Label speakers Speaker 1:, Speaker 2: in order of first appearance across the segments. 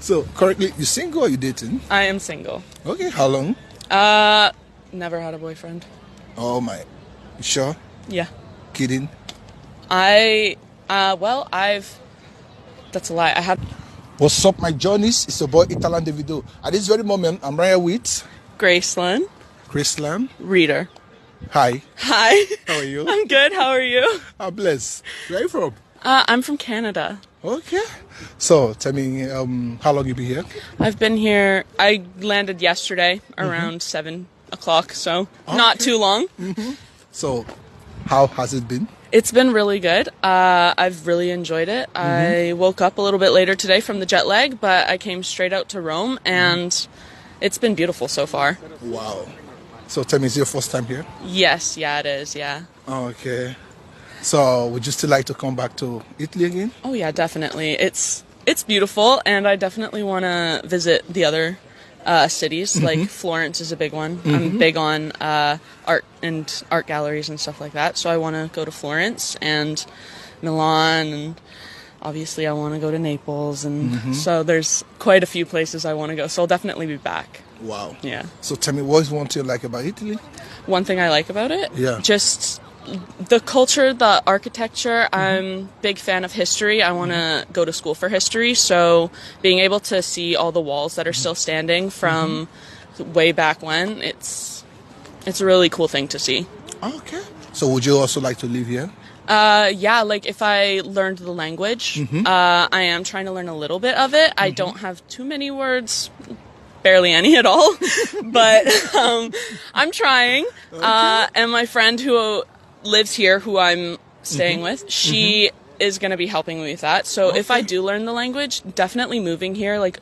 Speaker 1: So currently, you single or you dating?
Speaker 2: I am single.
Speaker 1: Okay, how long?
Speaker 2: Never had a boyfriend.
Speaker 1: Oh my, you sure?
Speaker 2: Yeah.
Speaker 1: Kidding?
Speaker 2: That's a lie. I had
Speaker 1: What's up, my Johnnies? It's your boy Italan Davido. At this very moment, I'm right here with
Speaker 2: Graceland,
Speaker 1: Chrisland.
Speaker 2: Reader.
Speaker 1: Hi,
Speaker 2: Hi.
Speaker 1: how are you?
Speaker 2: I'm good. How are you?
Speaker 1: I'm blessed. Where are you from?
Speaker 2: I'm from Canada.
Speaker 1: Okay. So tell me, how long you been here?
Speaker 2: I've been here. I landed yesterday around 7 o'clock, so not too long.
Speaker 1: So, how has it been?
Speaker 2: It's been really good. I've really enjoyed it. I woke up a little bit later today from the jet lag, but I came straight out to Rome, and it's been beautiful so far.
Speaker 1: Wow. So tell me, is it your first time here?
Speaker 2: Yes, yeah, it is, yeah.
Speaker 1: Okay. So would you still like to come back to Italy again?
Speaker 2: Oh yeah, definitely. It's beautiful, and I definitely want to visit the other cities. Like Florence is a big one. I'm big on art and art galleries and stuff like that, so I want to go to Florence and Milan, and obviously I want to go to Naples, and so there's quite a few places I want to go. So I'll definitely be back.
Speaker 1: Wow.
Speaker 2: Yeah.
Speaker 1: So tell me, what is one thing you like about Italy?
Speaker 2: One thing I like about it,
Speaker 1: Yeah.
Speaker 2: just the culture, the architecture. I'm a big fan of history. I want to go to school for history, so being able to see all the walls that are still standing from way back when, it's a really cool thing to see.
Speaker 1: Okay. So would you also like to live here?
Speaker 2: Yeah, like if I learned the language, I am trying to learn a little bit of it. I don't have too many words, barely any at all, but I'm trying. And my friend who lives here, who I'm staying with, she is going to be helping me with that. So if I do learn the language, definitely moving here, like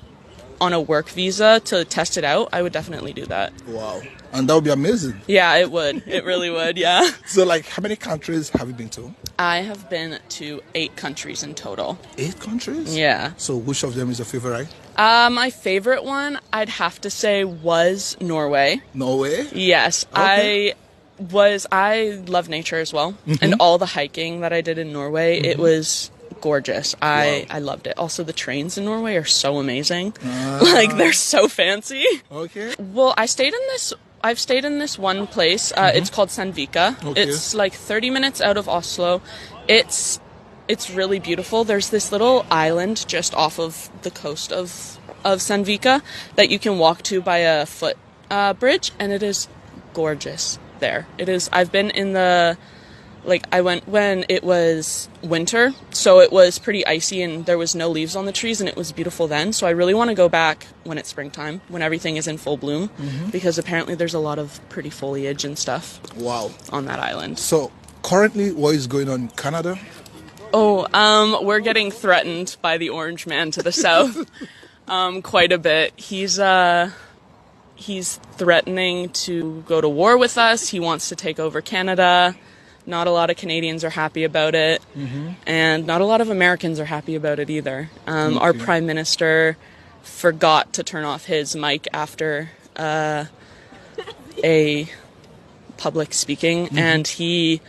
Speaker 2: on a work visa to test it out, I would definitely do that.
Speaker 1: Wow. And that would be amazing.
Speaker 2: Yeah, it would. It really would, yeah.
Speaker 1: So like, how many countries have you been to?
Speaker 2: I have been to 8 countries in total.
Speaker 1: 8 countries?
Speaker 2: Yeah.
Speaker 1: So which of them is your favorite?
Speaker 2: My favorite one, I'd have to say, was Norway.
Speaker 1: Norway?
Speaker 2: Yes.
Speaker 1: Okay.
Speaker 2: I love nature as well. And all the hiking that I did in Norway, it was gorgeous. I loved it. Also, the trains in Norway are so amazing. Like, they're so fancy.
Speaker 1: Okay.
Speaker 2: Well, I've stayed in this one place. It's called Sandvika.
Speaker 1: Okay.
Speaker 2: It's like 30 minutes out of Oslo. It's really beautiful. There's this little island just off of the coast of Sandvika that you can walk to by a foot bridge, and it is gorgeous there. It is. I've been in I went when it was winter, so it was pretty icy and there was no leaves on the trees, and it was beautiful then. So I really want to go back when it's springtime, when everything is in full bloom, because apparently there's a lot of pretty foliage and stuff on that island.
Speaker 1: So currently, what is going on in Canada?
Speaker 2: Oh, we're getting threatened by the Orange Man to the south quite a bit. He's threatening to go to war with us. He wants to take over Canada. Not a lot of Canadians are happy about it, and not a lot of Americans are happy about it either. Our Prime Minister forgot to turn off his mic after a public speaking, and he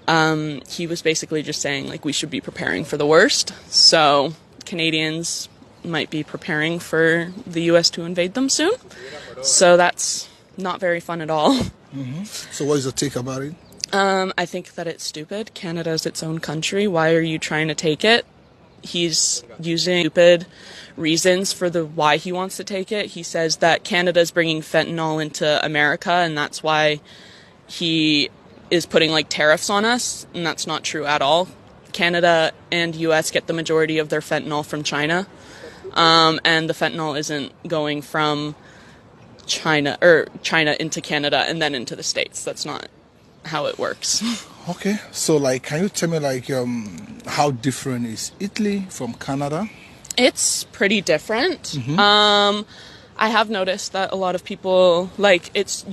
Speaker 2: was basically just saying, like, we should be preparing for the worst. So Canadians might be preparing for the U.S. to invade them soon. So that's not very fun at all.
Speaker 1: So what is your take about it?
Speaker 2: I think that it's stupid. Canada's its own country. Why are you trying to take it? He's using stupid reasons for why he wants to take it. He says that Canada's bringing fentanyl into America, and that's why he is putting like tariffs on us, and that's not true at all. Canada and US get the majority of their fentanyl from China, and the fentanyl isn't going from China into Canada and then into the States. That's not how it works.
Speaker 1: Okay, so like, can you tell me like how different is Italy from Canada?
Speaker 2: It's pretty different. I have noticed that a lot of people like it's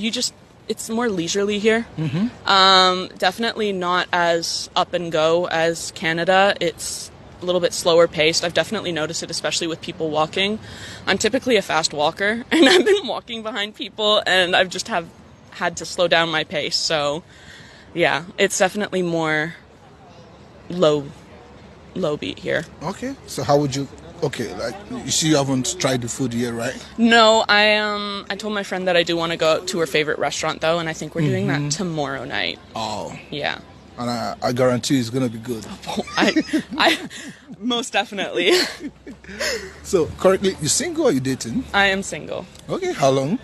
Speaker 2: more leisurely here. Definitely not as up and go as Canada. It's a little bit slower paced. I've definitely noticed it, especially with people walking. I'm typically a fast walker, and I've been walking behind people, and I've just had to slow down my pace. So yeah, it's definitely more low beat here.
Speaker 1: Okay, so how would you Okay, like you see, you haven't tried the food yet, right?
Speaker 2: No, I told my friend that I do want to go to her favorite restaurant though, and I think we're doing that tomorrow night.
Speaker 1: Oh,
Speaker 2: Yeah.
Speaker 1: and I guarantee it's gonna be good.
Speaker 2: I most definitely.
Speaker 1: So currently, you single or you dating?
Speaker 2: I am single.
Speaker 1: Okay, how long?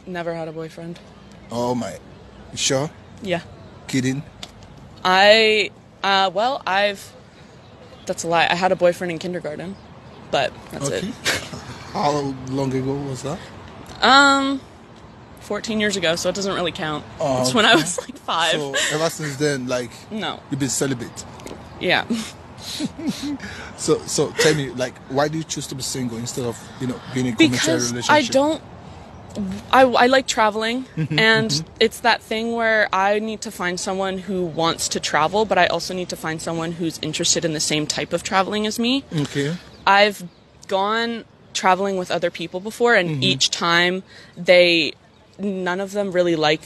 Speaker 2: Never had a boyfriend.
Speaker 1: Oh my, you sure?
Speaker 2: Yeah.
Speaker 1: Kidding?
Speaker 2: That's a lie. I had a boyfriend in kindergarten, but that's
Speaker 1: Okay.
Speaker 2: it.
Speaker 1: How long ago was that?
Speaker 2: 14 years ago, so it doesn't really count.
Speaker 1: Oh,
Speaker 2: It's when I was like 5.
Speaker 1: So ever since then, like
Speaker 2: No.
Speaker 1: you've been celibate.
Speaker 2: Yeah.
Speaker 1: So tell me, like, why do you choose to be single instead of being in a committed
Speaker 2: Because
Speaker 1: relationship?
Speaker 2: I don't. I like traveling, and it's that thing where I need to find someone who wants to travel, but I also need to find someone who's interested in the same type of traveling as me.
Speaker 1: Okay.
Speaker 2: I've gone traveling with other people before, and each time none of them really like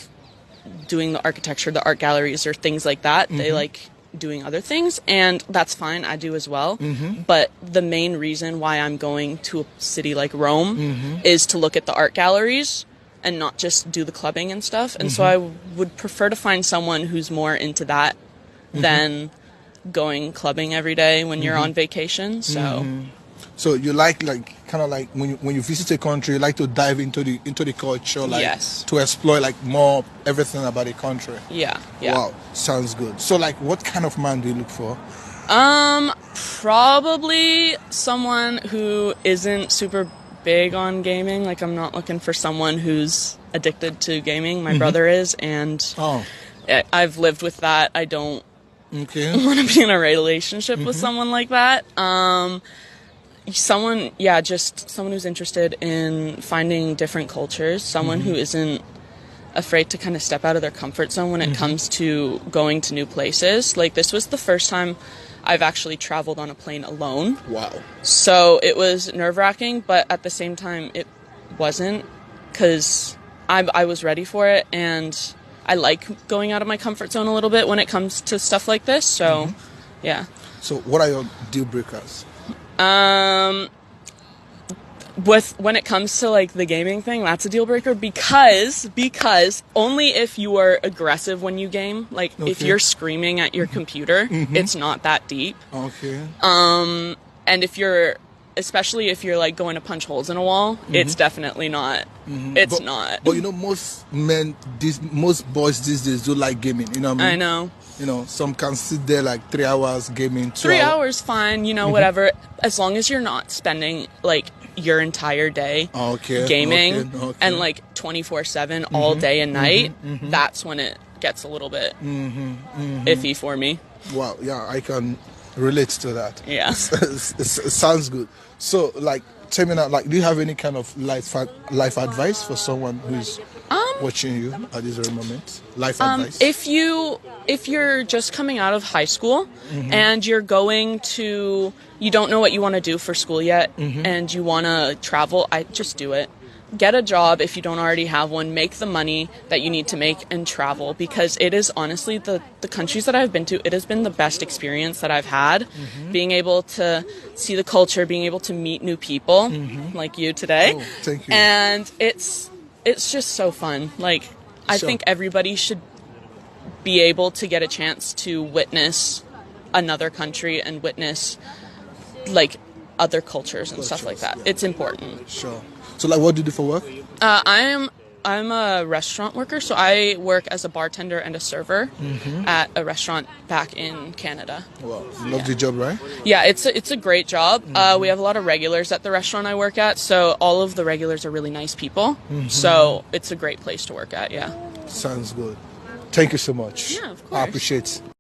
Speaker 2: doing the architecture, the art galleries, or things like that. They like doing other things, and that's fine. I do as well. But the main reason why I'm going to a city like Rome is to look at the art galleries and not just do the clubbing and stuff. And so I would prefer to find someone who's more into that than going clubbing every day when you're on vacation.
Speaker 1: So you like kind of like when you visit a country, you like to dive into the culture, like
Speaker 2: Yes.
Speaker 1: to explore like more everything about the country.
Speaker 2: Yeah.
Speaker 1: Wow, sounds good. So like, what kind of man do you look for?
Speaker 2: Probably someone who isn't super big on gaming. Like, I'm not looking for someone who's addicted to gaming. My brother is, and
Speaker 1: Oh,
Speaker 2: I've lived with that. I don't
Speaker 1: okay.
Speaker 2: want to be in a relationship with someone like that. Just someone who's interested in finding different cultures, someone who isn't afraid to kind of step out of their comfort zone when it comes to going to new places. Like, this was the first time I've actually traveled on a plane alone.
Speaker 1: Wow.
Speaker 2: So it was nerve-wracking, but at the same time, it wasn't, because I was ready for it, and I like going out of my comfort zone a little bit when it comes to stuff like this. So, yeah.
Speaker 1: So what are your deal breakers?
Speaker 2: When it comes to like the gaming thing, that's a deal breaker because only if you are aggressive when you game, like if
Speaker 1: Okay.
Speaker 2: you're screaming at your computer, it's not that deep.
Speaker 1: Okay.
Speaker 2: And especially if you're like going to punch holes in a wall, it's definitely not. It's not.
Speaker 1: But most boys these days do like gaming. You know what I mean?
Speaker 2: I know.
Speaker 1: Some can sit there like 3 hours gaming.
Speaker 2: 3 hours, fine, whatever. As long as you're not spending like your entire day
Speaker 1: Okay.
Speaker 2: gaming
Speaker 1: Okay.
Speaker 2: and like 24/7 all day and night, that's when it gets a little bit iffy for me.
Speaker 1: Wow. Yeah, I can relate to that.
Speaker 2: Yeah.
Speaker 1: It sounds good. So, like, tell me now, like, do you have any kind of life advice for someone who's watching you at this very moment? Life advice.
Speaker 2: If you're just coming out of high school and you don't know what you want to do for school yet, and you want to travel, I just do it. Get a job if you don't already have one. Make the money that you need to make and travel, because it is honestly the countries that I've been to, it has been the best experience that I've had. Being able to see the culture, being able to meet new people like you today.
Speaker 1: Oh, thank you.
Speaker 2: And it's just so fun. Like, I
Speaker 1: Sure.
Speaker 2: think everybody should be able to get a chance to witness another country and witness like other cultures and stuff like that.
Speaker 1: yeah.
Speaker 2: It's important.
Speaker 1: Sure. So, like, what do you do for work?
Speaker 2: I'm a restaurant worker, so I work as a bartender and a server at a restaurant back in Canada.
Speaker 1: Well, you love the job, right?
Speaker 2: Yeah, it's a great job. We have a lot of regulars at the restaurant I work at, so all of the regulars are really nice people. So it's a great place to work at. Yeah.
Speaker 1: Sounds good. Thank you so much.
Speaker 2: Yeah, of
Speaker 1: I
Speaker 2: course.
Speaker 1: appreciate it.